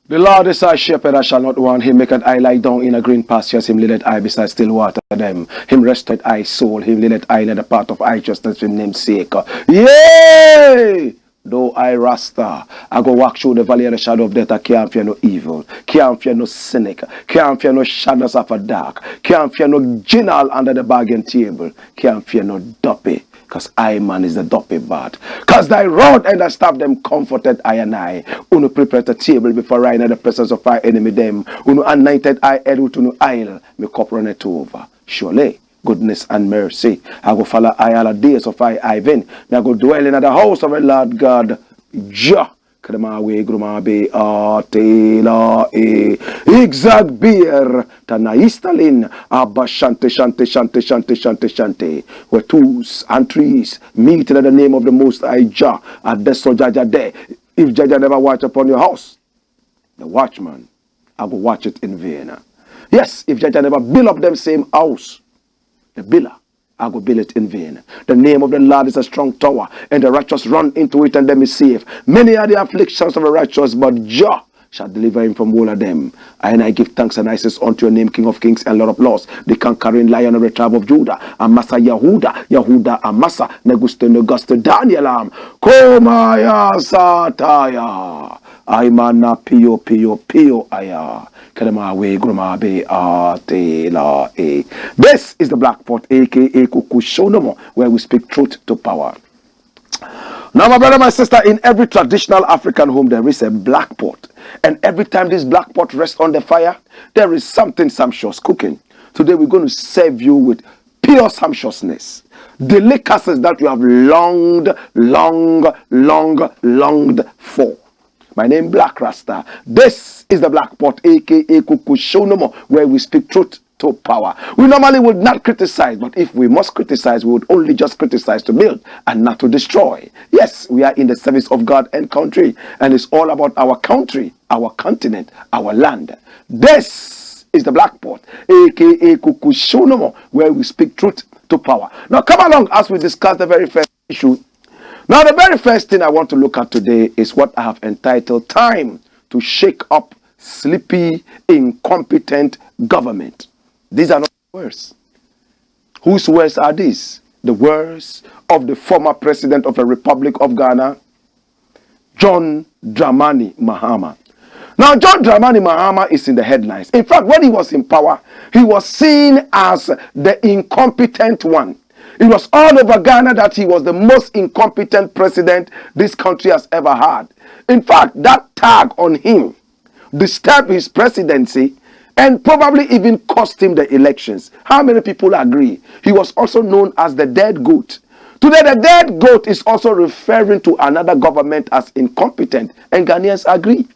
The Lord is our shepherd, I shall not want. Him maketh I lie down in a green pastures. Him leadeth I beside still water them. Him resteth I soul. Him leadeth I in the path of righteousness for name's sake. Yea! Though I Rasta, I go walk through the valley of the shadow of death. I can't fear no evil, can't fear no cynic, can't fear no shadows of a dark, can't fear no general under the bargain table, can't fear no duppy. Because I, man, is the doppy bad. Because thy rod and thy staff them comforted I and I. Uno prepared the table before I in the presence of our enemy them. Uno anointed I head with uno oil. Me cup runneth over. Surely, goodness and mercy. I go follow I all the days of I Ivan. Me I go dwell in the house of the Lord God. Jah. Kremawe grumabe atela exact beer tanaistalin abashante shante where twos and trees meet in the name of the Most High Jah at the Jaja there. If Jaja never watch upon your house, the watchman I will watch it in vain. Yes, if Jaja never build up them same house, the builder I go build it in vain. The name of the Lord is a strong tower, and the righteous run into it and them is safe. Many are the afflictions of the righteous, but Jah shall deliver him from all of them. And I give thanks and praises unto your name, King of kings and Lord of lords, the conquering lion of the tribe of Judah, Amasa Yahuda Amasa, Negusto Daniel Am, Komaya Sataya, Aimana Pio Aya. This is the Black Pot, aka AKUFO-ADDO, where we speak truth to power. Now, my brother, my sister, in every traditional African home, there is a black pot. And every time this black pot rests on the fire, there is something sumptuous cooking. Today, we're going to serve you with pure sumptuousness. Delicacies that you have longed for. My name Blakk Rasta. This is the Black Pot, aka AKUFO-ADDO, where we speak truth to power. We normally would not criticize, but if we must criticize, we would only just criticize to build and not to destroy. Yes, we are in the service of God and country, and it's all about our country, our continent, our land. This is the Black Pot, aka AKUFO-ADDO, where we speak truth to power. Now come along as we discuss the very first issue. Now, the very first thing I want to look at today is what I have entitled Time to Shake Up Sleepy, Incompetent Government. These are not words. Whose words are these? The words of the former president of the Republic of Ghana, John Dramani Mahama. Now, John Dramani Mahama is in the headlines. In fact, when he was in power, he was seen as the incompetent one. It was all over Ghana that he was the most incompetent president this country has ever had. In fact, that tag on him disturbed his presidency and probably even cost him the elections. How many people agree? He was also known as the dead goat. Today, the dead goat is also referring to another government as incompetent, and Ghanaians agree.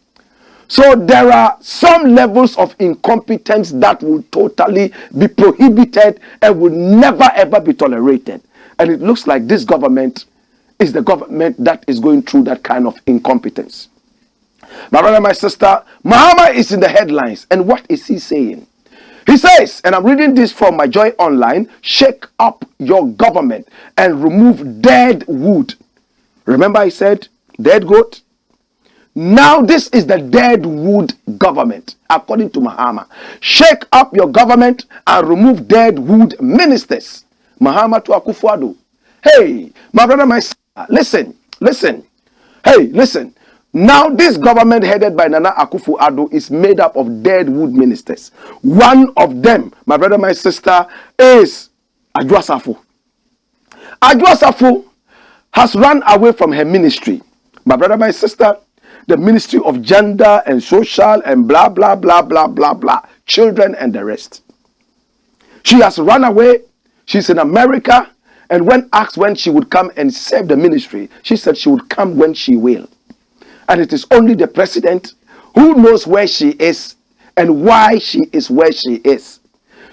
So there are some levels of incompetence that will totally be prohibited and will never ever be tolerated. And it looks like this government is the government that is going through that kind of incompetence. My brother, my sister, Mahama is in the headlines. And what is he saying? He says, and I'm reading this from my Joy Online, shake up your government and remove dead wood. Remember I said dead goat? Now this is the dead wood government, according to Mahama. Shake up your government and remove dead wood ministers. Mahama to AKUFO-ADDO. Hey, my brother, my sister, listen. Hey, listen. Now this government headed by Nana AKUFO-ADDO is made up of dead wood ministers. One of them, my brother, my sister, is Adwoa Safo. Adwoa Safo has run away from her ministry. My brother, my sister, the Ministry of Gender and Social and blah, blah, blah, blah, blah, blah. Children and the rest. She has run away. She's in America. And when asked when she would come and serve the ministry, she said she would come when she will. And it is only the president who knows where she is and why she is where she is.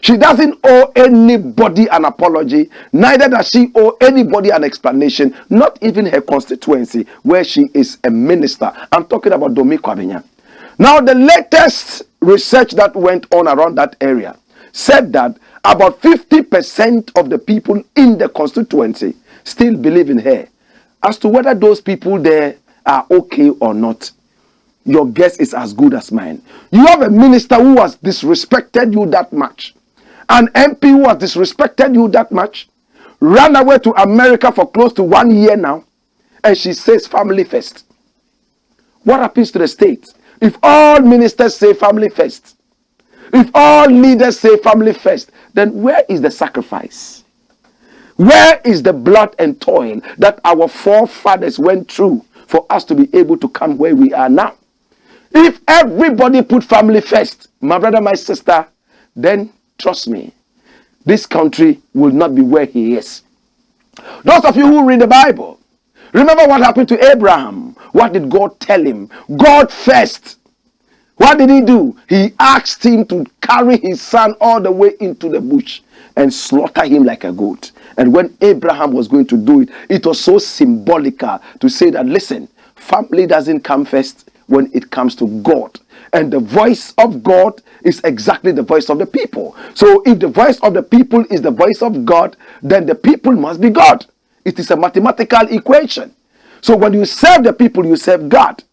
She doesn't owe anybody an apology, neither does she owe anybody an explanation, not even her constituency where she is a minister. I'm talking about Domi Kwabenya. Now, the latest research that went on around that area said that about 50% of the people in the constituency still believe in her. As to whether those people there are okay or not, your guess is as good as mine. You have a minister who has disrespected you that much, an MP who has disrespected you that much, ran away to America for close to 1 year now, and she says family first. What happens to the state if all ministers say family first? If all leaders say family first, then where is the sacrifice? Where is the blood and toil that our forefathers went through for us to be able to come where we are now? If everybody put family first, my brother, my sister, then trust me, this country will not be where he is. Those of you who read the Bible, remember what happened to Abraham. What did God tell him? God first. What did he do? He asked him to carry his son all the way into the bush and slaughter him like a goat. And when Abraham was going to do it, it was so symbolical to say that, listen, family doesn't come first when it comes to God. And the voice of God is exactly the voice of the people. So if the voice of the people is the voice of God, then the people must be God. It is a mathematical equation. So when you serve the people, you serve God.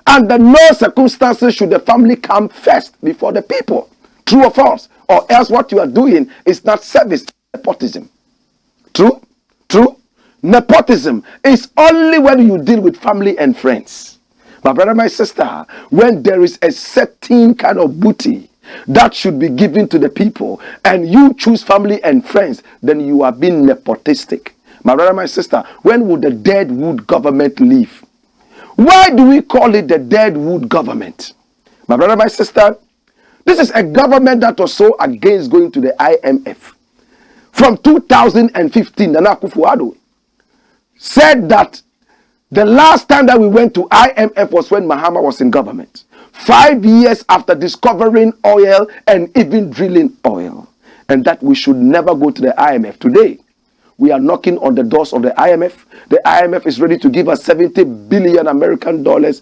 Under no circumstances should the family come first before the people. True or false? Or else what you are doing is not service, nepotism. True? True? Nepotism is only when you deal with family and friends. My brother, my sister, when there is a certain kind of booty that should be given to the people and you choose family and friends, then you are being nepotistic. My brother, my sister, when would the deadwood government leave? Why do we call it the deadwood government? My brother, my sister, this is a government that was so against going to the IMF. From 2015, AKUFO-ADDO said that the last time that we went to IMF was when Mahama was in government. 5 years after discovering oil and even drilling oil. And that we should never go to the IMF. Today, we are knocking on the doors of the IMF. The IMF is ready to give us 70 billion American dollars,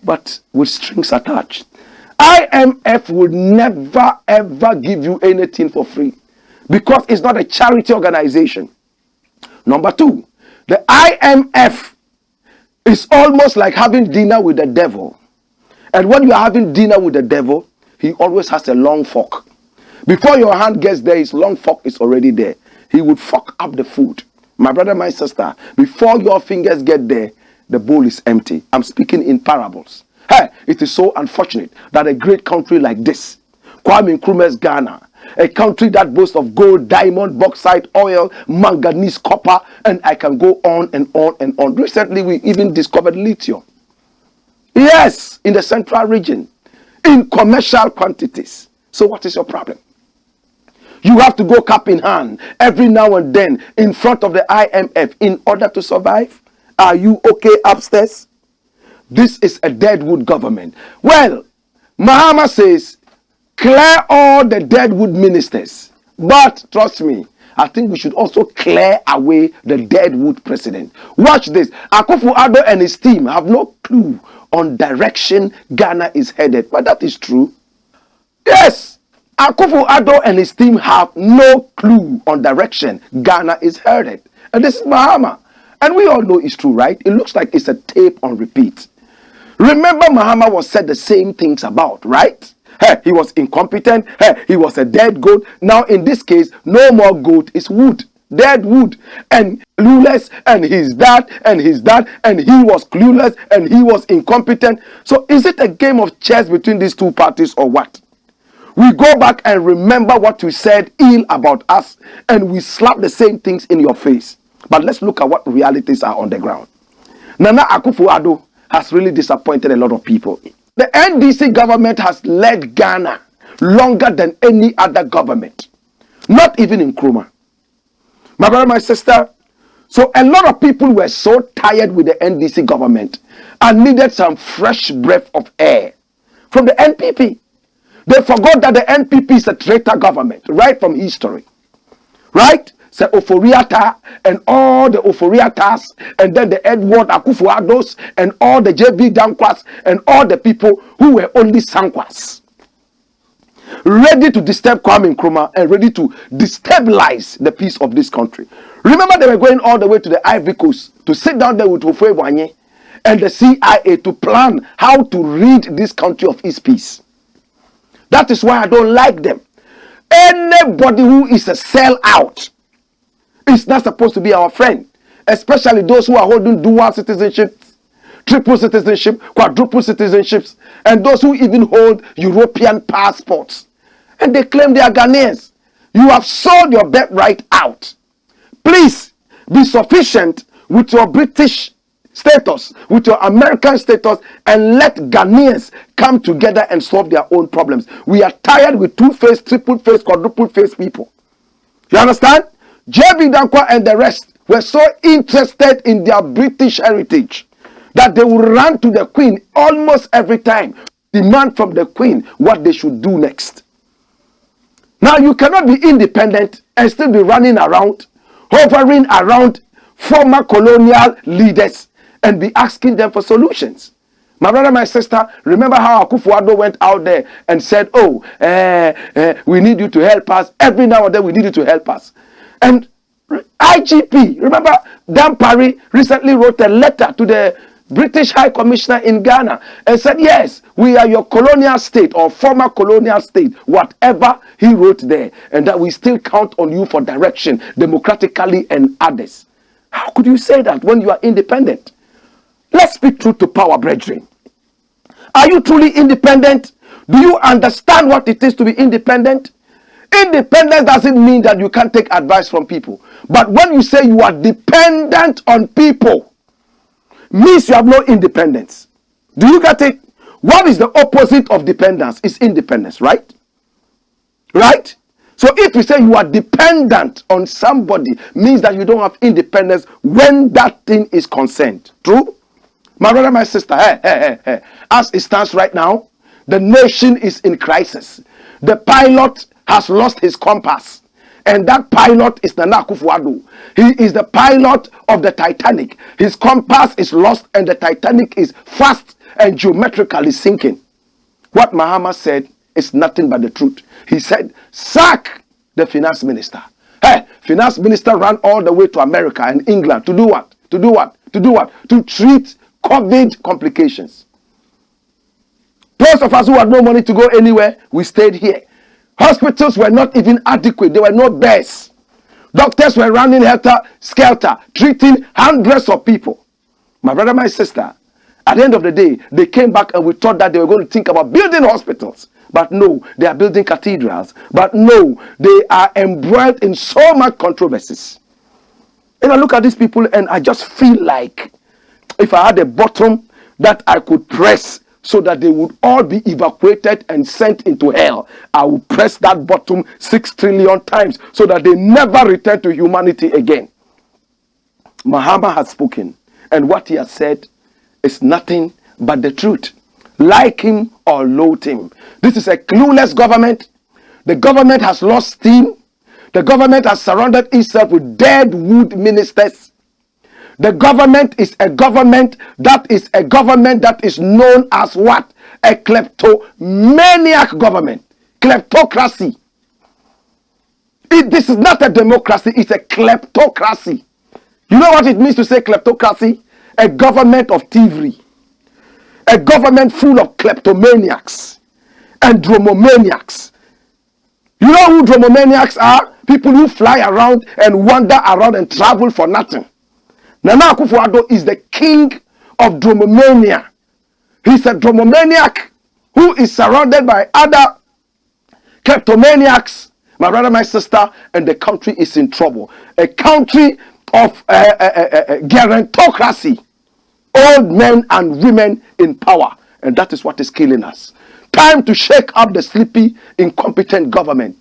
but with strings attached. IMF will never ever give you anything for free because it's not a charity organization. Number two, the IMF is almost like having dinner with the devil. And when you are having dinner with the devil, he always has a long fork. Before your hand gets there, his long fork is already there. He would fuck up the food. My brother, my sister, before your fingers get there, the bowl is empty. I'm speaking in parables. Hey, it is so unfortunate that a great country like this, Kwame Nkrumah's Ghana, a country that boasts of gold, diamond, bauxite, oil, manganese, copper, and I can go on and on and on. Recently, we even discovered lithium. Yes, in the central region, in commercial quantities. So what is your problem? You have to go cap in hand every now and then in front of the IMF in order to survive. Are you okay upstairs? This is a deadwood government. Well, Mahama says, clear all the deadwood ministers. But trust me, I think we should also clear away the deadwood president. Watch this. AKUFO-ADDO and his team have no clue on direction Ghana is headed. But that is true. Yes. AKUFO-ADDO and his team have no clue on direction Ghana is headed. And this is Mahama. And we all know it's true, right? It looks like it's a tape on repeat. Remember, Mahama was said the same things about, right? Hey, he was incompetent. Hey, he was a dead goat. Now, in this case, no more goat, it's wood. Dead wood. And clueless, and he's that, and he's that, and he was clueless, and he was incompetent. So is it a game of chess between these two parties or what? We go back and remember what you said ill about us, and we slap the same things in your face. But let's look at what realities are on the ground. Nana Akufo-ADDO has really disappointed a lot of people. The NDC government has led Ghana longer than any other government. Not even in Nkrumah. My brother, my sister. So a lot of people were so tired with the NDC government and needed some fresh breath of air from the NPP. They forgot that the NPP is a traitor government, right from history. Right? So Oforiata and all the Oforiatas, and then the Edward Akufo-ADDOs and all the JB Dankwas and all the people who were only Sankwas. Ready to disturb Kwame Nkrumah and ready to destabilize the peace of this country. Remember, they were going all the way to the Ivory Coast to sit down there with Ofo-Ewanye and the CIA to plan how to rid this country of its peace. That is why I don't like them. Anybody who is a sellout is not supposed to be our friend, especially those who are holding dual citizenship, triple citizenship, quadruple citizenships, and those who even hold European passports. And they claim they are Ghanaians. You have sold your birthright out. Please be sufficient with your British status, with your American status, and let Ghanaians come together and solve their own problems. We are tired with two-faced, triple-faced, quadruple-faced people. You understand? JB Dankwa and the rest were so interested in their British heritage that they would run to the Queen almost every time, demand from the Queen what they should do next. Now you cannot be independent and still be running around, hovering around former colonial leaders and be asking them for solutions. My brother, my sister, remember how AKUFO-ADDO went out there and said, oh, we need you to help us. Every now and then we need you to help us. And IGP, remember Dan Parry recently wrote a letter to the British High Commissioner in Ghana and said, yes, we are your colonial state or former colonial state, whatever he wrote there, and that we still count on you for direction democratically and others. How could you say that when you are independent? Let's speak truth to power, brethren. Are you truly independent? Do you understand what it is to be independent? Independence doesn't mean that you can't take advice from people. But when you say you are dependent on people, means you have no independence. Do you get it? What is the opposite of dependence? It's independence, right? Right? So if you say you are dependent on somebody, means that you don't have independence when that thing is concerned. True? My brother, my sister, as it stands right now, the nation is in crisis. The pilot has lost his compass. And that pilot is Nana Akufo-ADDO. He is the pilot of the Titanic. His compass is lost and the Titanic is fast and geometrically sinking. What Mahama said is nothing but the truth. He said, sack the finance minister. Hey, finance minister ran all the way to America and England to do what? To do what? To do what? To treat COVID complications. Those of us who had no money to go anywhere, we stayed here. Hospitals were not even adequate. There were no beds. Doctors were running helter-skelter, treating hundreds of people. My brother, my sister, at the end of the day, they came back and we thought that they were going to think about building hospitals. But no, they are building cathedrals. But no, they are embroiled in so much controversies. And I look at these people and I just feel like if I had a button that I could press so that they would all be evacuated and sent into hell, I will press that button 6 trillion times so that they never return to humanity again. Mahama has spoken, and what he has said is nothing but the truth. Like him or loathe him. This is a clueless government. The government has lost steam. The government has surrounded itself with dead wood ministers. The government is a government that is known as what? A kleptomaniac government. Kleptocracy. This is not a democracy, it's a kleptocracy. You know what it means to say kleptocracy? A government of thievery. A government full of kleptomaniacs and dromomaniacs. You know who dromomaniacs are? People who fly around and wander around and travel for nothing. Nana Akufo-ADDO is the king of dromomania. He's a dromomaniac who is surrounded by other kleptomaniacs. My brother, my sister, and the country is in trouble. A country of gerontocracy. Old men and women in power. And that is what is killing us. Time to shake up the sleepy, incompetent government.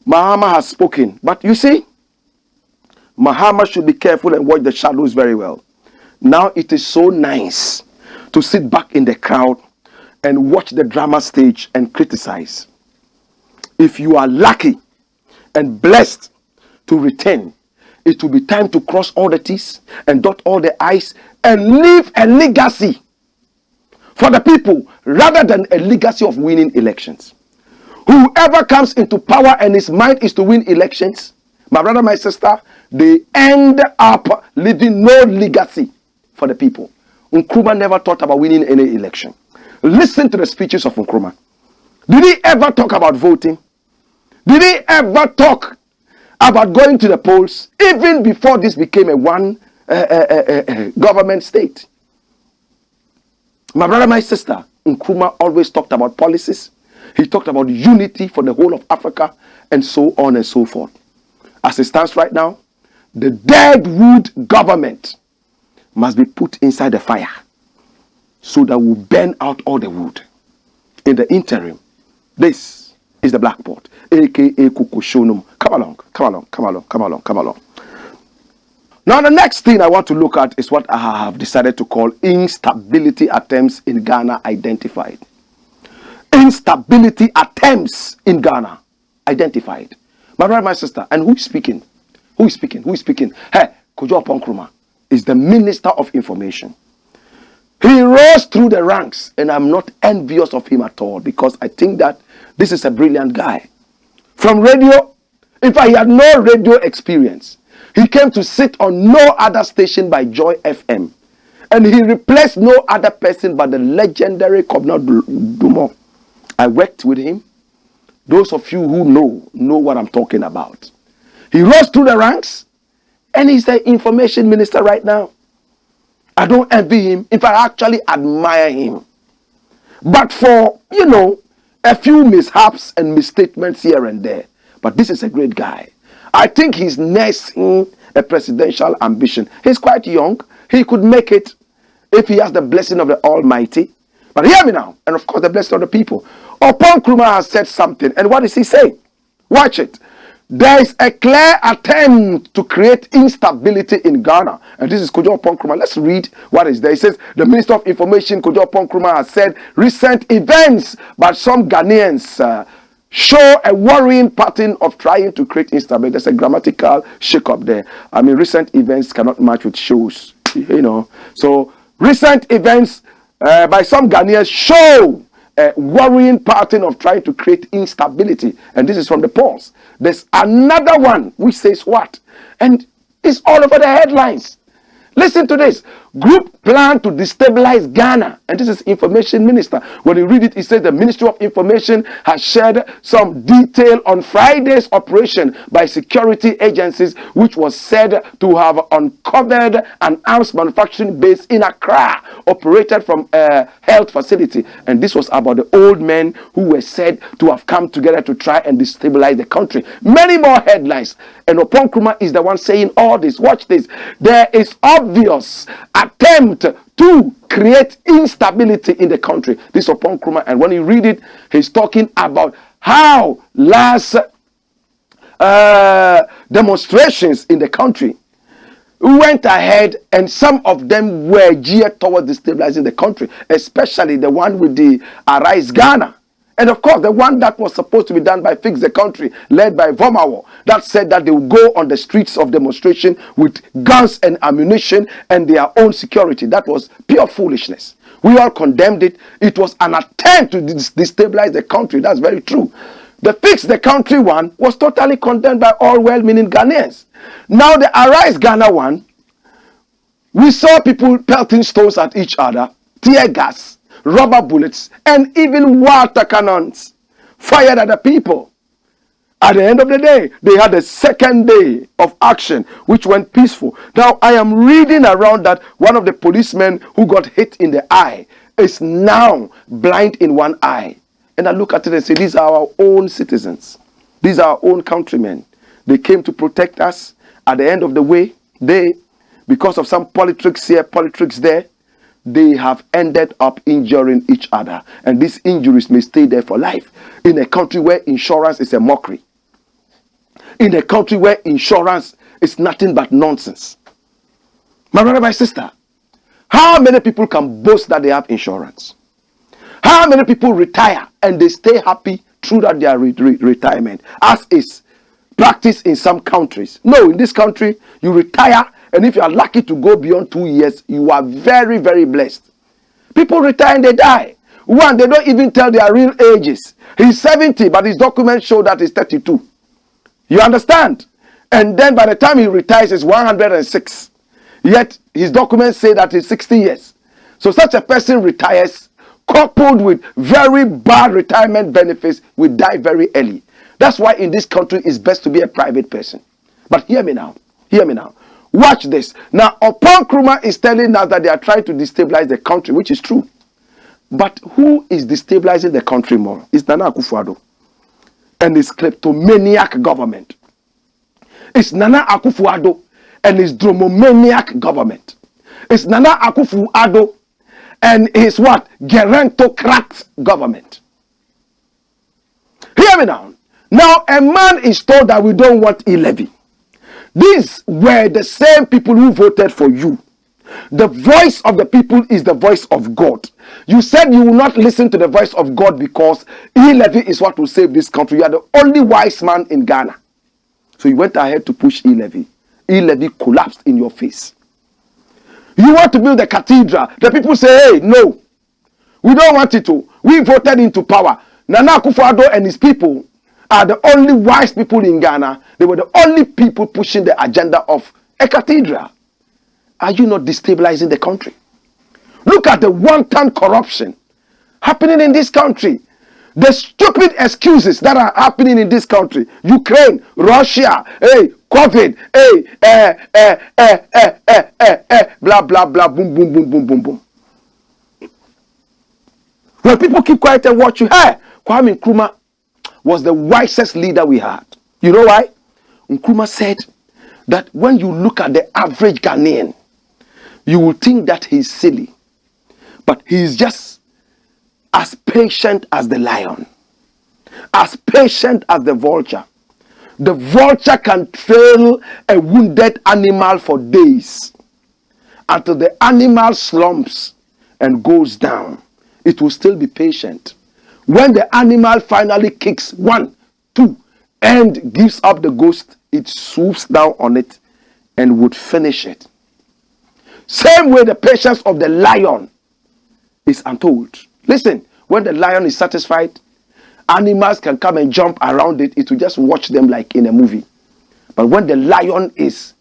Mahama has spoken. But you see, Mahama should be careful and watch the shadows very well. Now it is so nice to sit back in the crowd and watch the drama stage and criticize. If you are lucky and blessed to return, it will be time to cross all the T's and dot all the I's and leave a legacy for the people rather than a legacy of winning elections. Whoever comes into power and his mind is to win elections, my brother, my sister, they end up leaving no legacy for the people. Nkrumah never thought about winning any election. Listen to the speeches of Nkrumah. Did he ever talk about voting? Did he ever talk about going to the polls, even before this became a one government state? My brother, my sister, Nkrumah always talked about policies. He talked about unity for the whole of Africa and so on and so forth. As it stands right now, the dead wood government must be put inside the fire so that we burn out all the wood. In the interim, this is the Blakk Pot, aka Kukushonum. Come along, come along, come along, come along, come along. Now, the next thing I want to look at is what I have decided to call instability attempts in Ghana identified. Instability attempts in Ghana identified. My brother, my sister, and who is speaking? Who is speaking? Who is speaking? Hey, Kojo Nkrumah is the Minister of Information. He rose through the ranks, and I'm not envious of him at all because I think that this is a brilliant guy. From radio, in fact, he had no radio experience. He came to sit on no other station by Joy FM. And he replaced no other person but the legendary Kobna Dumont. I worked with him. Those of you who know what I'm talking about. He rose through the ranks and he's the information minister right now. I don't envy him. In fact, I actually admire him. But for, a few mishaps and misstatements here and there. But this is a great guy. I think he's nursing a presidential ambition. He's quite young. He could make it if he has the blessing of the Almighty. But hear me now. And of course, the blessing of the people. Nkrumah has said something. And what does he say? Watch it. There is a clear attempt to create instability in Ghana. And this is Kojo Nkrumah. Let's read what is there. He says, the Minister of Information, Kojo Nkrumah, has said, recent events by some Ghanaians show a worrying pattern of trying to create instability. There's a grammatical shake-up there. I mean, recent events cannot match with shows, So, recent events by some Ghanaians show a worrying pattern of trying to create instability. And this is from the polls. There's another one which says what? And it's all over the headlines. Listen to this. Group plan to destabilize Ghana. And this is Information Minister. When you read it, it says the Ministry of Information has shared some detail on Friday's operation by security agencies, which was said to have uncovered an arms manufacturing base in Accra, operated from a health facility. And this was about the old men who were said to have come together to try and destabilize the country. Many more headlines. And Nkrumah is the one saying all this. Watch this. There is obvious attempt to create instability in the country. This is Nkrumah, and when you read it, he's talking about how last demonstrations in the country went ahead, and some of them were geared towards destabilizing the country, especially the one with the Arise Ghana. And of course, the one that was supposed to be done by Fix the Country, led by Vomawo, that said that they will go on the streets of demonstration with guns and ammunition and their own security. That was pure foolishness. We all condemned it. It was an attempt to destabilize the country. That's very true. The Fix the Country one was totally condemned by all well-meaning Ghanaians. Now the Arise Ghana one, we saw people pelting stones at each other, tear gas, rubber bullets, and even water cannons fired at the people. At the end of the day, they had a second day of action, which went peaceful. Now, I am reading around that one of the policemen who got hit in the eye is now blind in one eye. And I look at it and say, these are our own citizens. These are our own countrymen. They came to protect us. At the end of the way, because of some politics here, politics there, they have ended up injuring each other. And these injuries may stay there for life. In a country where insurance is a mockery. In a country where insurance is nothing but nonsense. My brother, my sister, how many people can boast that they have insurance? How many people retire and they stay happy throughout their retirement, as is practiced in some countries? No, in this country, you retire, and if you are lucky to go beyond 2 years, you are very, very blessed. People retire and they die. One, they don't even tell their real ages. He's 70, but his documents show that he's 32. You understand? And then by the time he retires, he's 106. Yet his documents say that he's 60 years. So such a person retires, coupled with very bad retirement benefits, will die very early. That's why in this country it's best to be a private person. But hear me now. Hear me now. Watch this. Now, upon Nkrumah is telling us that they are trying to destabilize the country, which is true. But who is destabilizing the country more? It's Nana Akufo-ADDO and his kleptomaniac government. It's Nana Akufo-ADDO and his dromomaniac government. It's Nana Akufo-ADDO and his what? Gerontocrat government. Hear me now. Now, a man is told that we don't want e-levy. These were the same people who voted for you. The voice of the people is the voice of God. You said you will not listen to the voice of God because e-levy is what will save this country. You are the only wise man in Ghana. So you went ahead to push e-levy. E-levy collapsed in your face. You want to build a cathedral. The people say, hey, no. We don't want it to. We voted into power. Nana Akufo-ADDO and his people are the only wise people in Ghana. They were the only people pushing the agenda of a cathedral. Are you not destabilizing the country? Look at the wanton corruption happening in this country. The stupid excuses that are happening in this country. Ukraine, Russia, hey, COVID, hey, blah, blah, blah, boom, boom, boom, boom, boom, boom. When people keep quiet and watch you, hey, Kwame Nkrumah was the wisest leader we had. You know why? Nkrumah said that when you look at the average Ghanaian, you will think that he's silly. But he's just as patient as the lion, as patient as the vulture. The vulture can trail a wounded animal for days until the animal slumps and goes down. It will still be patient. When the animal finally kicks 1, 2, and gives up the ghost, it swoops down on it and would finish it. Same way the patience of the lion is untold. Listen, when the lion is satisfied, animals can come and jump around it. It will just watch them like in a movie. But when the lion is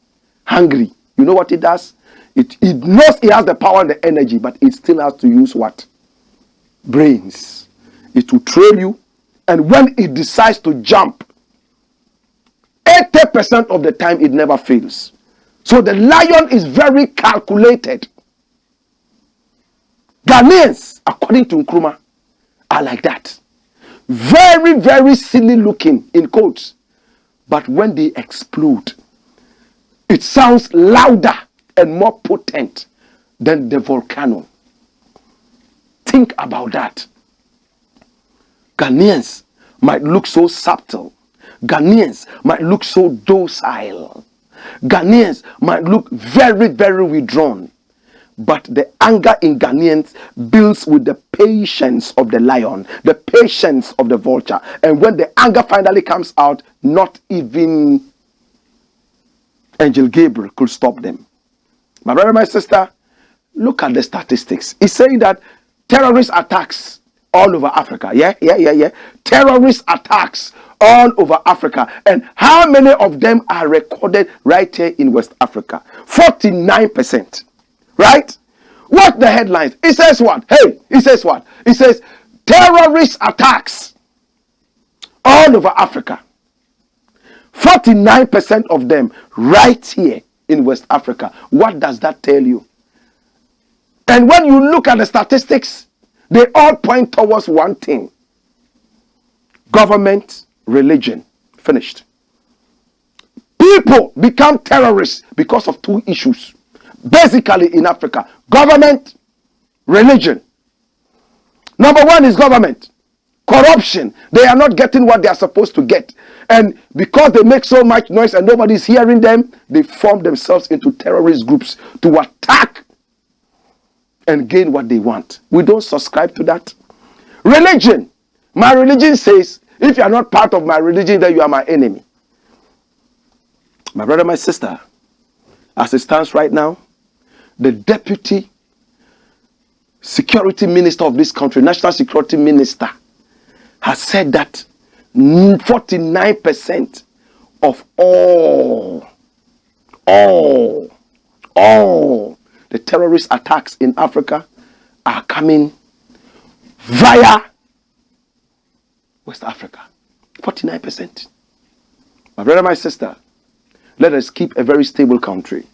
hungry, you know what it does? It knows it has the power and the energy, but it still has to use what? Brains. It will trail you, and when it decides to jump, 80% of the time it never fails. So the lion is very calculated. Ghanaians, according to Nkrumah, are like that. Very, very silly looking, in quotes. But when they explode, it sounds louder and more potent than the volcano. Think about that. Ghanaians might look so subtle. Ghanaians might look so docile. Ghanaians might look very, very withdrawn. But the anger in Ghanaians builds with the patience of the lion, the patience of the vulture. And when the anger finally comes out, not even Angel Gabriel could stop them. My brother, my sister, look at the statistics. It's saying that terrorist attacks all over Africa. Yeah. Terrorist attacks all over Africa. And how many of them are recorded right here in West Africa? 49%. Right? What the headlines? It says what? Hey, it says what? It says terrorist attacks all over Africa. 49% of them right here in West Africa. What does that tell you? And when you look at the statistics, they all point towards one thing. Government, religion. Finished. People become terrorists because of 2 issues. Basically in Africa, government, religion. Number 1 is government. Corruption. They are not getting what they are supposed to get. And because they make so much noise and nobody is hearing them, they form themselves into terrorist groups to attack and gain what they want. We don't subscribe to that. Religion. My religion says, if you are not part of my religion, then you are my enemy. My brother, my sister, as it stands right now, the deputy security minister of this country, national security minister, has said that 49% of all the terrorist attacks in Africa are coming via West Africa. 49%. My brother, my sister, let us keep a very stable country.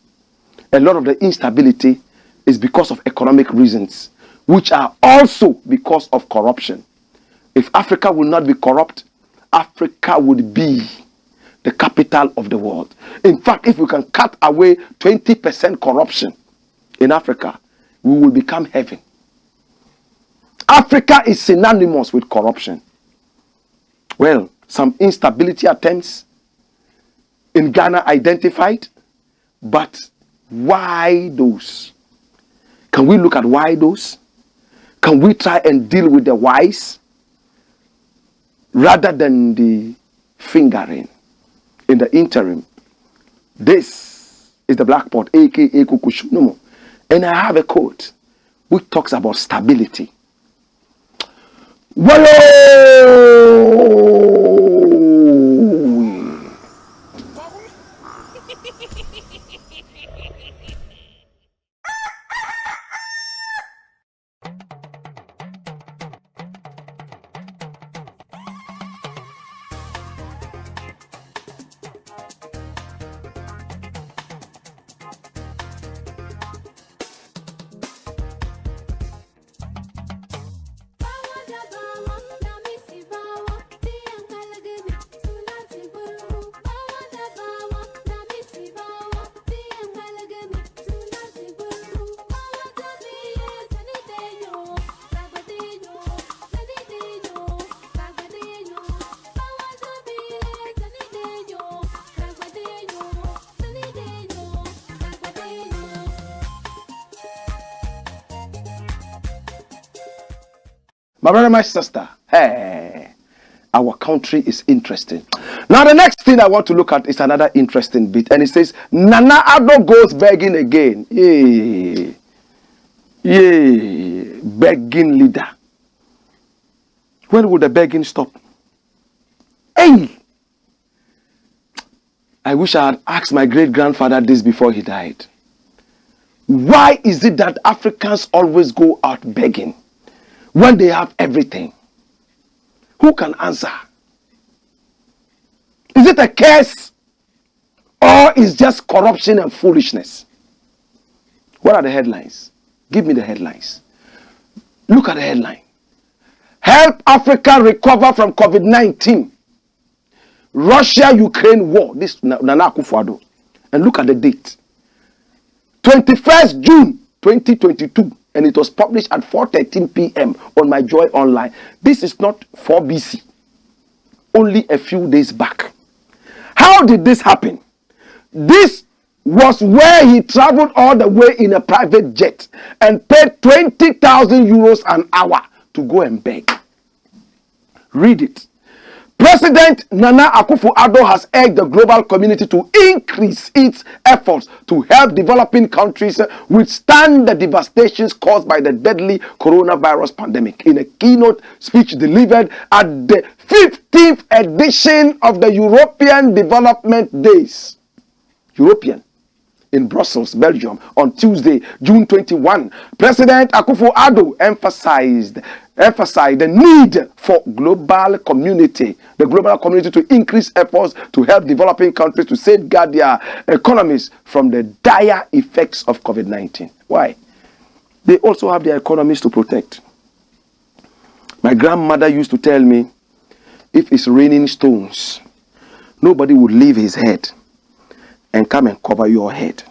A lot of the instability is because of economic reasons, which are also because of corruption. If Africa will not be corrupt, Africa would be the capital of the world. In fact, if we can cut away 20% corruption in Africa, we will become heaven. Africa is synonymous with corruption. Well, some instability attempts in Ghana identified, but why those? Can we look at why those? Can we try and deal with the whys rather than the fingering? In the interim, this is the Blakk Pot, aka AKUFO-ADDO, and I have a quote which talks about stability. My brother, my sister, hey, our country is interesting. Now, the next thing I want to look at is another interesting bit. And it says, Nana Addo goes begging again. Yay. Yay. Begging leader. When will the begging stop? Hey. I wish I had asked my great-grandfather this before he died. Why is it that Africans always go out begging when they have everything? Who can answer? Is it a curse or is just corruption and foolishness? What are the headlines? Give me the headlines. Look at the headline. Help Africa recover from COVID-19. Russia-Ukraine war. This Nana AKUFO-ADDO. And look at the date. 21st June 2022. And it was published at 4:13 p.m. on my Joy Online. This is not 4 BC. Only a few days back. How did this happen? This was where he traveled all the way in a private jet and paid 20,000 euros an hour to go and beg. Read it. President Nana AKUFO-ADDO has urged the global community to increase its efforts to help developing countries withstand the devastations caused by the deadly coronavirus pandemic. In a keynote speech delivered at the 15th edition of the European Development Days, in Brussels, Belgium, on Tuesday, June 21, President AKUFO-ADDO emphasized the need for the global community to increase efforts to help developing countries to safeguard their economies from the dire effects of COVID-19. Why? They also have their economies to protect. My grandmother used to tell me, if it's raining stones, nobody would leave his head and come and cover your head.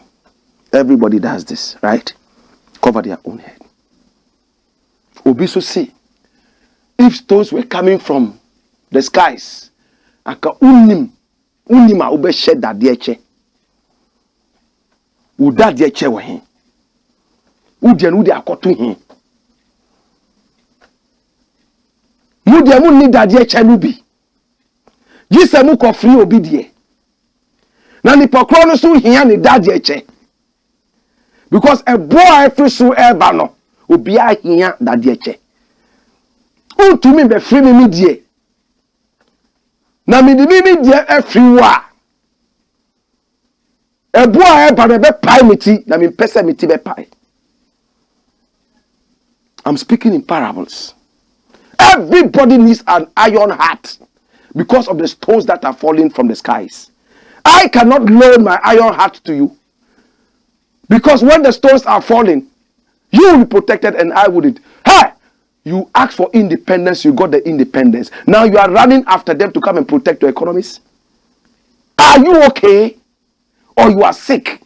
Everybody does this, right? Cover their own head. Obiso see, if stones were coming from the skies, aka unima ube shed that deche. Uda deche wa hin. Udia nudi akotu hin. Mudia mu ni da deche nubi. Jise mu ko free obi die. Na ni pokro no so hia ni da deche. Because a boy free so eba no obi a hia da deche. To me be free me die. Na me di me die e free wa. E boy e ba be pai me ti na me pese me ti be pai. I'm speaking in parables. Everybody needs an iron heart because of the stones that are falling from the skies. I cannot loan my iron heart to you because when the stones are falling, you will be protected and I wouldn't. Hey! You asked for independence, you got the independence. Now you are running after them to come and protect your economies. Are you okay? Or you are sick?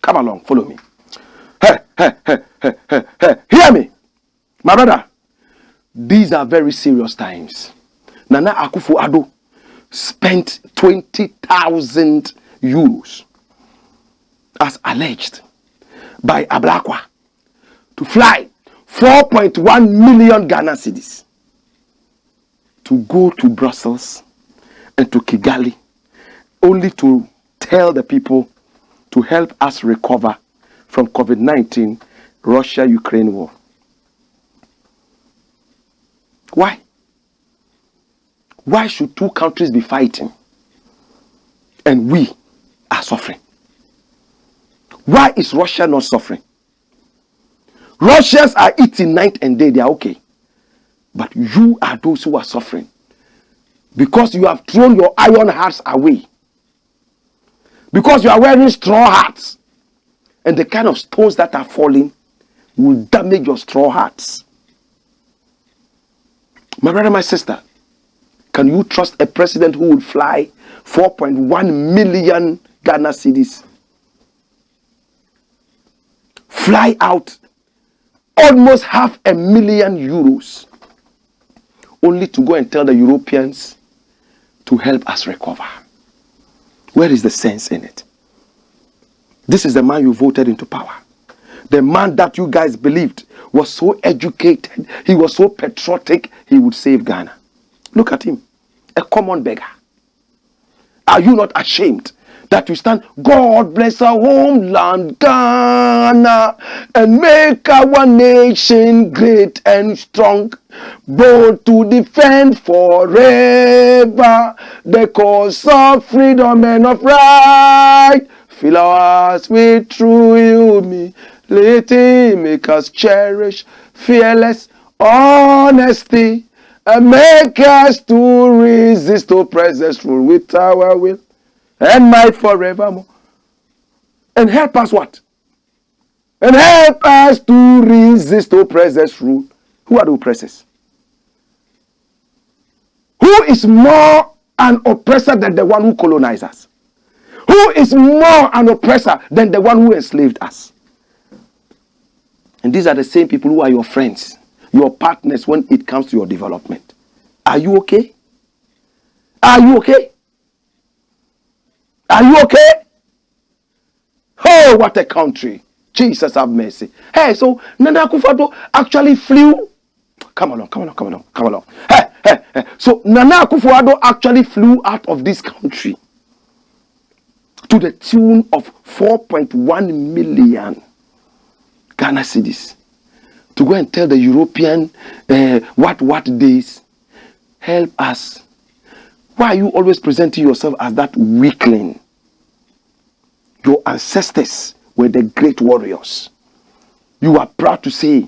Come along, follow me. Hey, hear me. My brother, these are very serious times. Nana AKUFO-ADDO spent 20,000 euros as alleged by a Blakk to fly 4.1 million Ghana cedis to go to Brussels and to Kigali only to tell the people to help us recover from COVID-19 Russia-Ukraine war. Why? Why should two countries be fighting and we are suffering? Why is Russia not suffering? Russians are eating night and day, they are okay. But you are those who are suffering because you have thrown your iron hearts away. Because you are wearing straw hats. And the kind of stones that are falling will damage your straw hats. My brother, my sister, can you trust a president who will fly 4.1 million Ghana cedis? Fly out almost 500,000 euros only to go and tell the Europeans to help us recover? Where is the sense in it? This is the man you voted into power. The man that you guys believed was so educated, he was so patriotic, he would save Ghana. Look at him, a common beggar. Are you not ashamed that you stand, God bless our homeland, Ghana, and make our nation great and strong, bold to defend forever the cause of freedom and of right. Fill our hearts with true humility, make us cherish fearless honesty, and make us to resist oppressors rule with our will and might forevermore. And help us what? And help us to resist oppressors rule. Who are the oppressors? Who is more an oppressor than the one who colonized us? Who is more an oppressor than the one who enslaved us? And these are the same people who are your friends, your partners when it comes to your development. Are you okay? Are you okay? Are you okay? Oh, what a country. Jesus have mercy. Hey, so Nana AKUFO-ADDO actually flew. Come along. Hey. So Nana AKUFO-ADDO actually flew out of this country to the tune of 4.1 million Ghana cedis to go and tell the European what days, help us. Why are you always presenting yourself as that weakling? Your ancestors were the great warriors. You are proud to say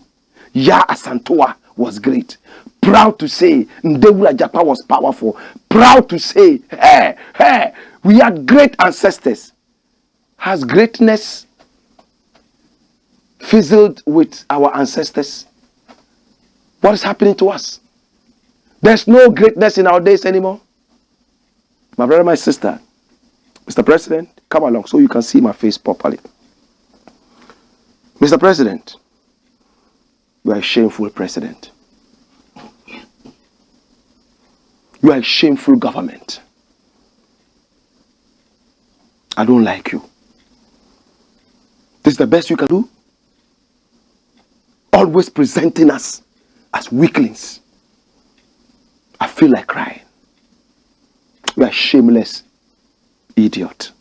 Ya Asantewa was great. Proud to say Ndewura Japa was powerful. Proud to say, hey, we had great ancestors. Has greatness fizzled with our ancestors? What is happening to us? There's no greatness in our days anymore. My brother, my sister, Mr. President, come along so you can see my face properly. Mr. President, you are a shameful president. You are a shameful government. I don't like you. This is the best you can do? Always presenting us as weaklings. I feel like crying. You are a shameless idiot.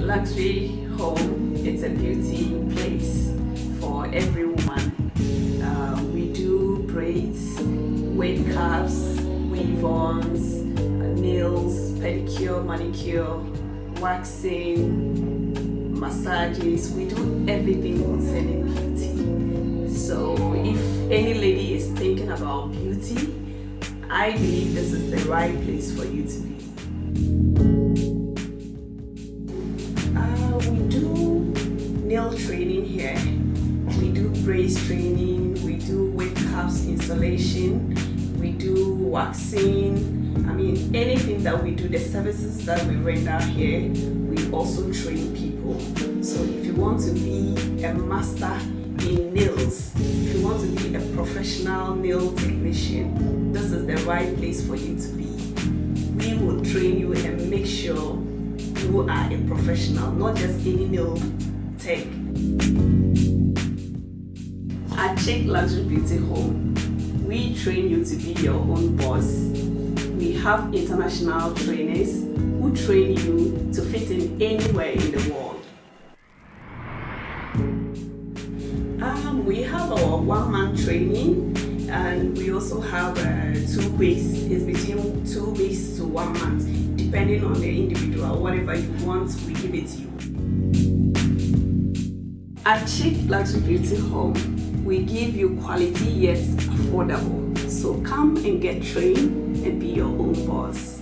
Luxury home, it's a beauty place for every woman. We do braids, wave caps, weave-ons, nails, pedicure, manicure, waxing, massages. We do everything concerning beauty. So if any lady is thinking about beauty, I believe this is the right place for you to be. We do nail training here. We do braids training. We do wave caps installation. We do waxing. I mean, anything that we do, the services that we render here, we also train people. So if you want to be a master in nails, if you want to be a professional nail technician, this is the right place for you to be. We will train you and make sure you are a professional, not just any nail tech. At Chic Luxury Beauty Home, we train you to be your own boss. We have international trainers who train you to fit in anywhere in the world. We have our one-man training, and we also have 2 weeks. It's between 2 weeks to 1 month, depending on the individual. Whatever you want, we give it to you. At Chic Luxury Beauty Home, we give you quality yet affordable. So come and get trained and be your own boss.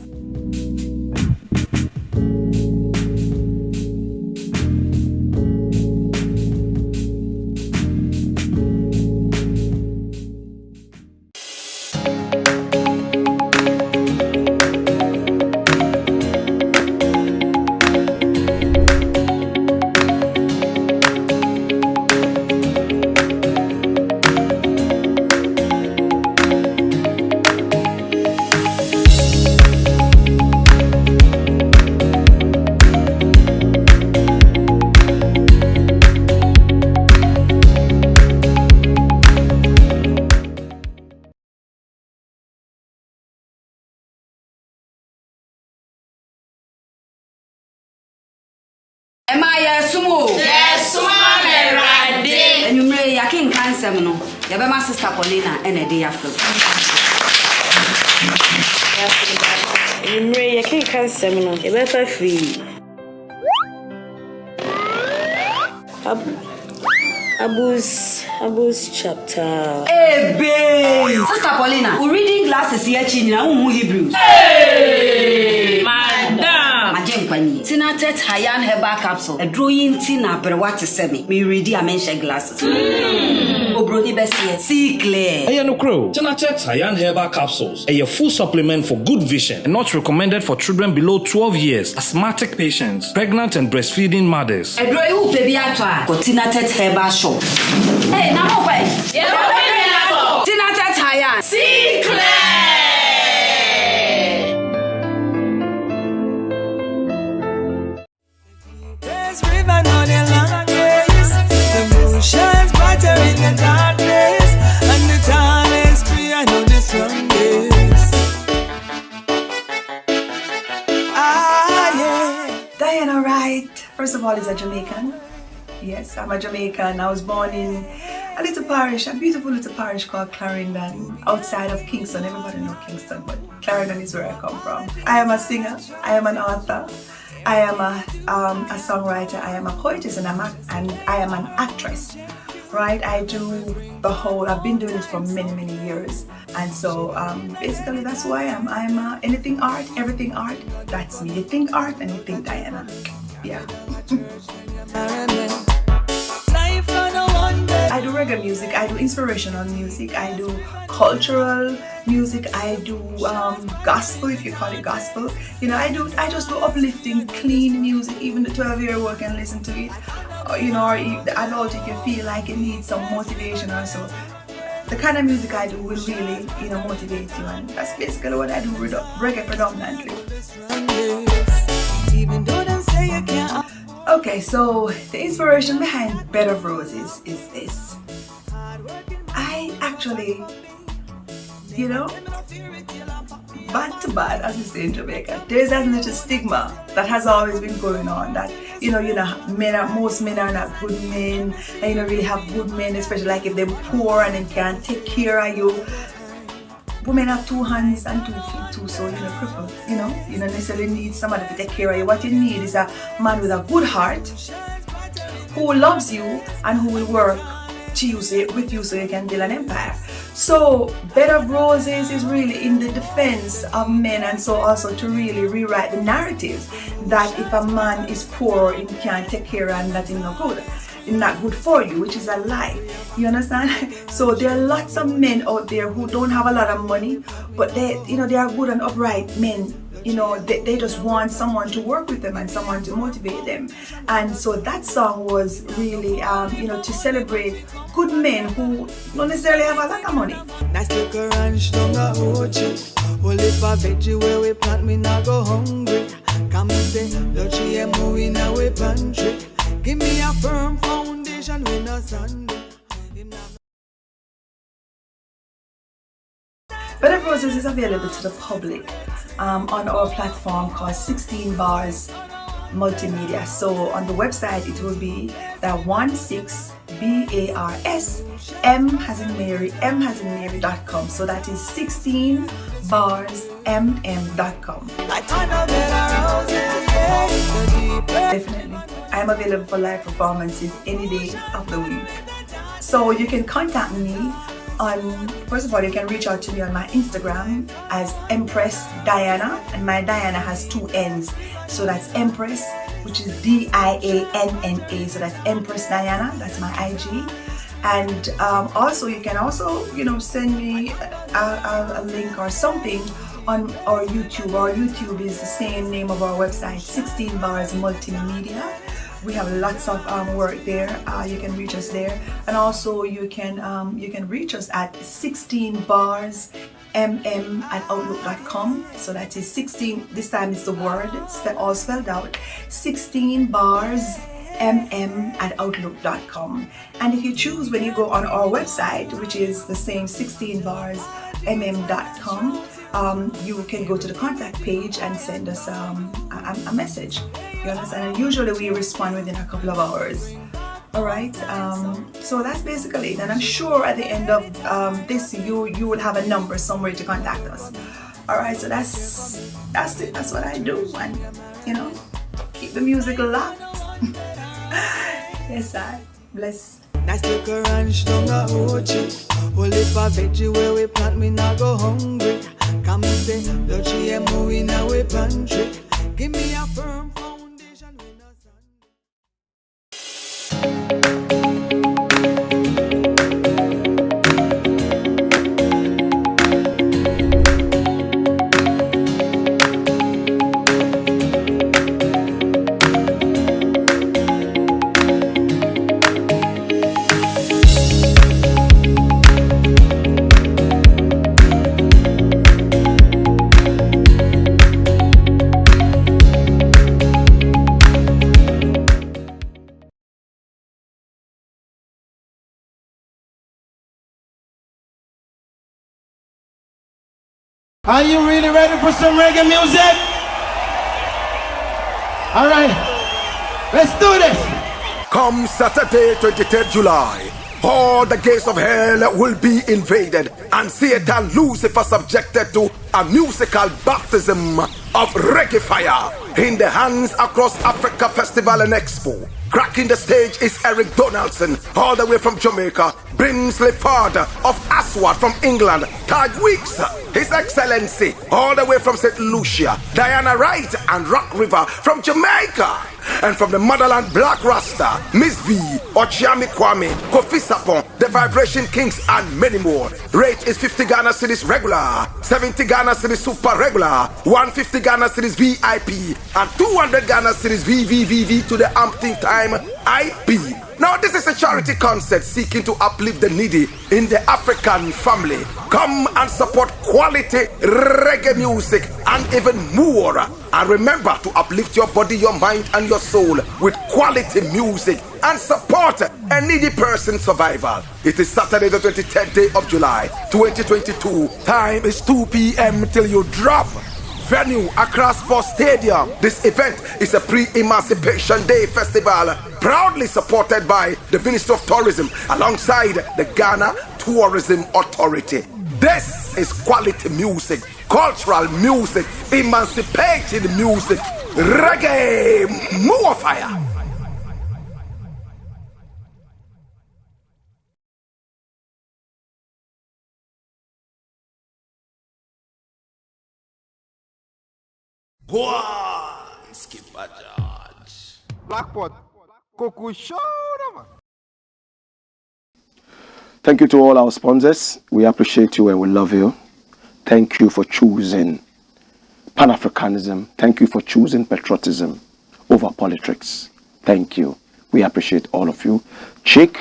Am I sumo? Yes, Mama Rade. And you may a king cancer, no. You have my sister Paulina and a day after. You may a king cancer, no. You better free. Abus chapter. Hey, babe. Sister Paulina, we're reading glasses here, China, Hebrews. Hey, madam. Tina Tet Hayan Herbal Capsule, a drawing Tina Berwati Semi, me ready a mention glasses. Obroni Bessie, see clear. Hey, no crow. Tina Tet Hayan Herbal Capsules, a full supplement for good vision and not recommended for children below 12 years, asthmatic patients, pregnant and breastfeeding mothers. A drawing baby atwa, got Tina Tet Herbal Shop. Hey, now what? Yeah, Tina Tet Hayan, see clear. Shines brighter in the darkness, and the time is free. I know this one is. Yeah. Diana Wright, first of all, is a Jamaican. Yes, I'm a Jamaican. I was born in a little parish, a beautiful little parish called Clarendon, outside of Kingston. Everybody knows Kingston, but Clarendon is where I come from. I am a singer. I am an author. I am a songwriter, I am a poetess, and I am an actress. right? I do the whole, I've been doing it for many, many years. And so basically that's who I am. I'm anything art, everything art, that's me. You think art and you think Diana. Yeah. I do reggae music, I do inspirational music, I do cultural music, I do gospel, if you call it gospel. You know, I just do uplifting, clean music. Even the 12-year-old can listen to it. You know, or the adult, if you feel like you need some motivation or so. The kind of music I do will really, you know, motivate you, and that's basically what I do, reggae predominantly. Okay, so the inspiration behind Bed of Roses is this. I actually, you know, bad to bad, as we say in Jamaica, there's that little stigma that has always been going on that, you know, most men are not good men, and you don't really have good men, especially like if they're poor and they can't take care of you. Women have 2 hands and 2 feet too, so you're crippled, you know. You don't necessarily need somebody to take care of you. What you need is a man with a good heart who loves you and who will work with you so you can build an empire. So Bed of Roses is really in the defense of men, and so also to really rewrite the narratives that if a man is poor, he can't take care of and that is no good. It's not good for you, which is a lie. You understand? So there are lots of men out there who don't have a lot of money, but they are good and upright men. You know, they just want someone to work with them and someone to motivate them. And so that song was really, you know, to celebrate good men who don't necessarily have a lot of money. Nice little ranch down a Ochi. Only for veggie where we plant, me not go hungry. Come and say, the GMO in our pantry. Give me a firm foundation when no Sunday. Bed of Roses is available to the public on our platform called 16 Bars Multimedia. So on the website it will be the 16BARS M as in Mary, M as in Mary.com. So that is 16barsmm.com. Definitely. I'm available for live performances any day of the week. So you can contact me on, first of all, you can reach out to me on my Instagram as Empress Diana, and my Diana has 2 N's. So that's Empress, which is DIANNA. So that's Empress Diana, that's my IG. And also you can also, you know, send me a link or something on our YouTube. Our YouTube is the same name of our website, 16 Bars Multimedia. We have lots of work there. You can reach us there, and also you can reach us at 16barsmm@outlook.com. So that is 16. This time it's the word all spelled out. 16barsmm@outlook.com. And if you choose, when you go on our website, which is the same 16barsmm.com, you can go to the contact page and send us a message. You understand? And usually we respond within a couple of hours. All right. So that's basically it. And I'm sure at the end of this, you will have a number somewhere to contact us. All right. So that's it. That's what I do. And you know, keep the music locked. Yes, I bless. Nice little ranch down a Ochi. Only for veggie where we plant, me not go hungry. Come and say, the GMO in our pantry. Give me a firm foundation when no Are you really ready for some reggae music? All right, let's do this. Come Saturday, 23rd July, all the gates of hell will be invaded and Satan Lucifer subjected to a musical baptism of reggae fire. In the Hands Across Africa Festival and Expo. Cracking the stage is Eric Donaldson, all the way from Jamaica. Brimsley Ford of Aswad from England. Taj Weeks, His Excellency, all the way from St. Lucia. Diana Wright and Rock River from Jamaica. And from the motherland, Black Rasta, Miss V, Ochiami Kwame, Kofi Sapon, The Vibration Kings, and many more. Rate is 50 Ghana cedis regular, 70 Ghana cedis super regular, 150 Ghana cedis VIP, and 200 Ghana cedis VVVV to the umpteenth time IP. Now this is a charity concert seeking to uplift the needy in the African family. Come and support quality reggae music and even more. And remember to uplift your body, your mind and your soul with quality music and support a needy person's survival. It is Saturday the 23rd day of July 2022. Time is 2 p.m. till you drop. Venue, Accra Sports Stadium. This event is a pre-Emancipation Day festival proudly supported by the Ministry of Tourism alongside the Ghana Tourism Authority. This is quality music, cultural music, emancipated music, reggae, more fire. Skipper George. Blackpot. Coco show. Thank you to all our sponsors. We appreciate you and we love you. Thank you for choosing Pan-Africanism. Thank you for choosing patriotism over politics. Thank you. We appreciate all of you. Chick,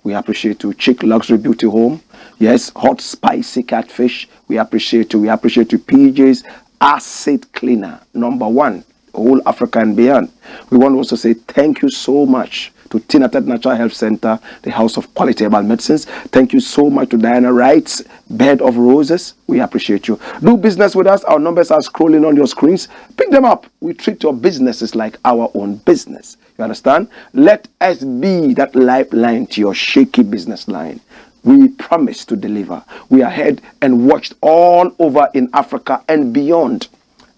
we appreciate you. Chick Luxury Beauty Home. Yes, hot spicy catfish. We appreciate you. We appreciate you. PJ's Acid Cleaner, #1, whole Africa and beyond. We want to also say thank you so much to Tinated Natural Health Center, the House of Quality Herbal Medicines. Thank you so much to Diana Wright's Bed of Roses. We appreciate you. Do business with us. Our numbers are scrolling on your screens. Pick them up. We treat your businesses like our own business. You understand? Let us be that lifeline to your shaky business line. We promise to deliver. We are heard and watched all over in Africa and beyond.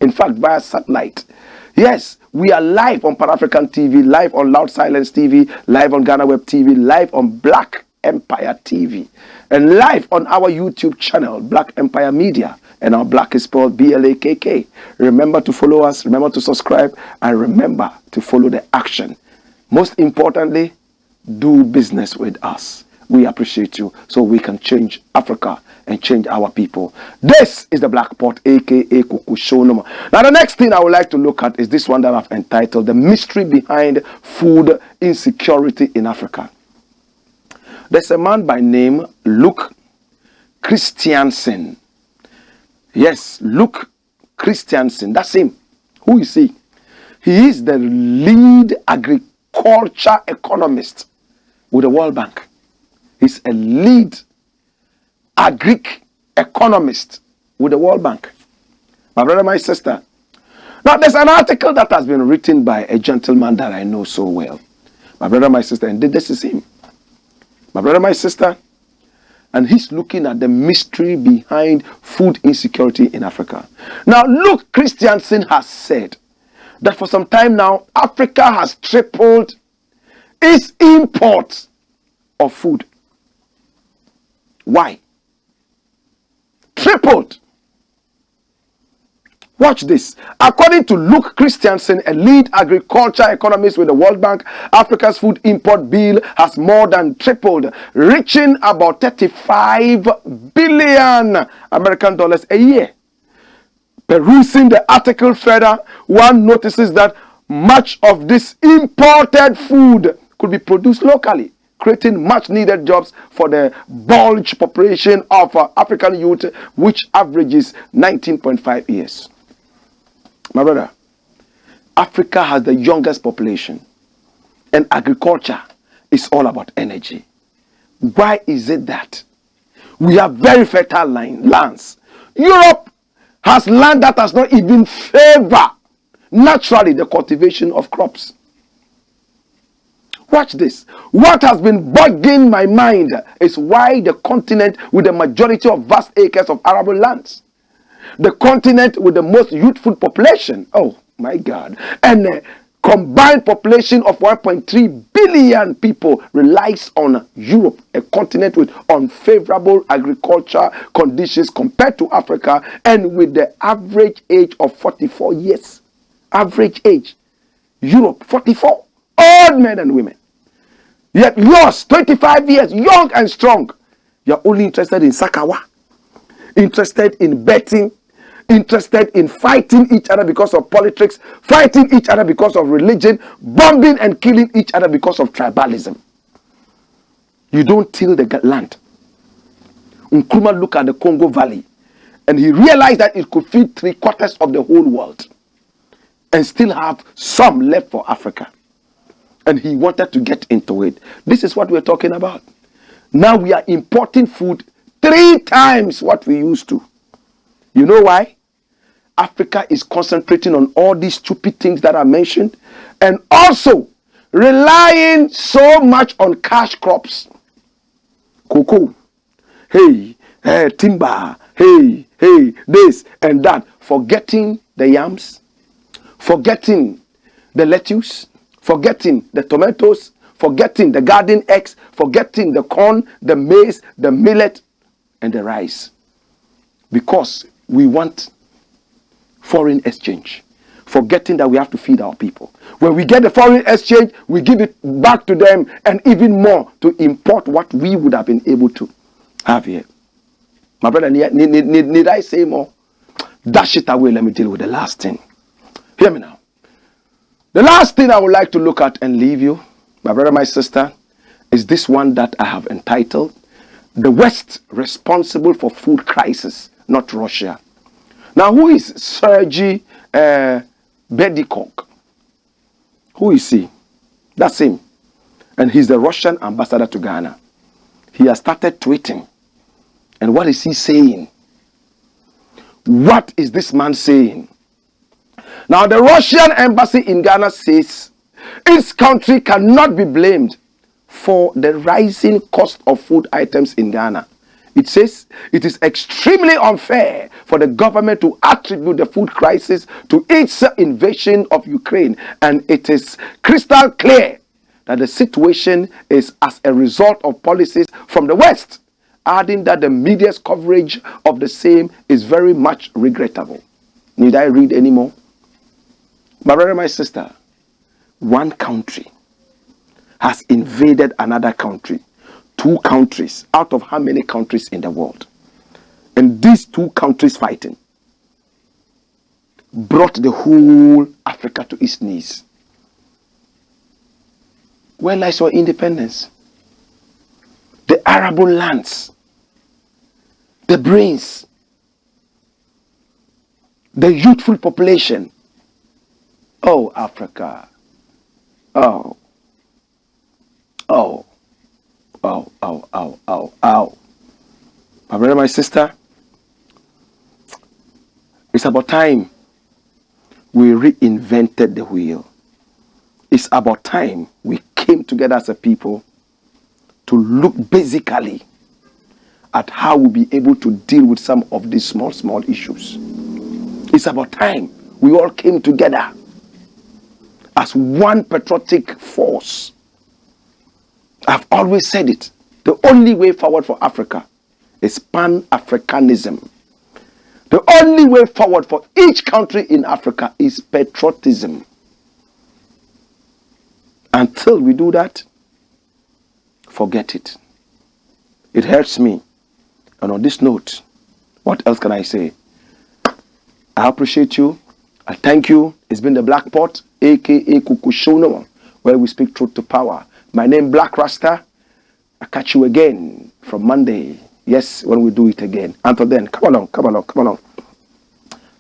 In fact, via satellite. Yes, we are live on Pan-African TV, live on Loud Silence TV, live on Ghana Web TV, live on Black Empire TV, and live on our YouTube channel, Black Empire Media. And our Black is spelled BLAKK. Remember to follow us, remember to subscribe, and remember to follow the action. Most importantly, do business with us. We appreciate you so we can change Africa and change our people. This is the Black Pot, aka AKUFO-ADDO. Now the next thing I would like to look at is this one that I've entitled The Mystery Behind Food Insecurity in Africa. There's a man by name Luke Christiansen. Yes, Luke Christiansen. That's him. Who is he? He is the lead agriculture economist with the World Bank. He's a lead agric economist with the World Bank. My brother, my sister. Now, there's an article that has been written by a gentleman that I know so well. My brother, my sister, and this is him. My brother, my sister, and he's looking at the mystery behind food insecurity in Africa. Now, Luke Christiansen has said that for some time now, Africa has tripled its imports of food. Why? Tripled. Watch this. According to Luke Christiansen, a lead agriculture economist with the World Bank, Africa's food import bill has more than tripled, reaching about 35 billion American dollars a year. Perusing the article further, one notices that much of this imported food could be produced locally, creating much needed jobs for the bulge population of African youth, which averages 19.5 years. My brother, Africa has the youngest population, and agriculture is all about energy. Why is it that we have very fertile lands? Europe has land that does not even favor naturally the cultivation of crops. Watch this. What has been bugging my mind is why the continent with the majority of vast acres of arable lands, the continent with the most youthful population, oh My God. And a combined population of 1.3 billion people relies on Europe, a continent with unfavorable agriculture conditions compared to Africa, and with the average age of 44 years. Average age. Europe, 44. Old men and women. Yet yours, 25 years, young and strong. You're only interested in Sakawa, interested in betting, interested in fighting each other because of politics, fighting each other because of religion, bombing and killing each other because of tribalism. You don't till the land. Nkrumah looked at the Congo Valley and he realized that it could feed 3/4 of the whole world and still have some left for Africa. And he wanted to get into it. This is what we're talking about. Now we are importing food 3 times what we used to. You know why? Africa is concentrating on all these stupid things that I mentioned, and also relying so much on cash crops. Cocoa, timber, this and that. Forgetting the yams, forgetting the lettuce, forgetting the tomatoes, forgetting the garden eggs, forgetting the corn, the maize, the millet, and the rice. Because we want foreign exchange, forgetting that we have to feed our people. When we get the foreign exchange, we give it back to them, and even more to import what we would have been able to have here. My brother, need I say more? Dash it away. Let me deal with the last thing. Hear me now. The last thing I would like to look at and leave you, my brother, my sister, is this one that I have entitled, "The West Responsible for Food Crisis, Not Russia." Now, who is Sergei Bedikok? Who is he? That's him. And he's the Russian ambassador to Ghana. He has started tweeting. And what is he saying? What is this man saying? Now, the Russian embassy in Ghana says its country cannot be blamed for the rising cost of food items in Ghana. It says it is extremely unfair for the government to attribute the food crisis to its invasion of Ukraine, and it is crystal clear that the situation is as a result of policies from the West, adding that the media's coverage of the same is very much regrettable. Need I read any more? My brother, my sister, one country has invaded another country. 2 countries out of how many countries in the world? And these 2 countries fighting brought the whole Africa to its knees. Where lies our independence? The arable lands, the brains, the youthful population. Oh, Africa. Oh. Oh. Oh, oh, oh, oh, oh. My brother, my sister, it's about time we reinvented the wheel. It's about time we came together as a people to look basically at how we'll be able to deal with some of these small issues. It's about time we all came together as one patriotic force. I've always said it. The only way forward for Africa is Pan-Africanism. The only way forward for each country in Africa is patriotism. Until we do that, forget it. It hurts me. And on this note, what else can I say? I appreciate you. I thank you. It's been the Blakk Pot, aka AKUFO-ADDO, where we speak truth to power. My name Blakk RASTA. I'll catch you again from Monday. Yes, when we do it again. Until then, come along.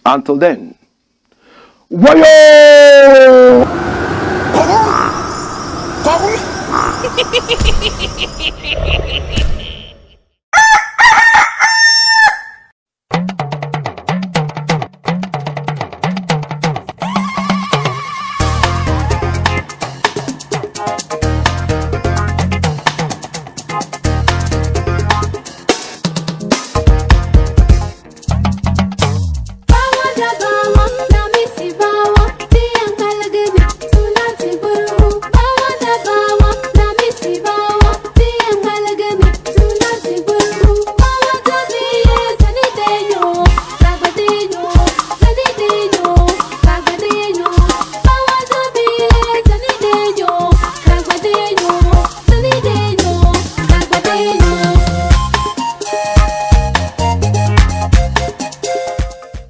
Until then, wayo! Power!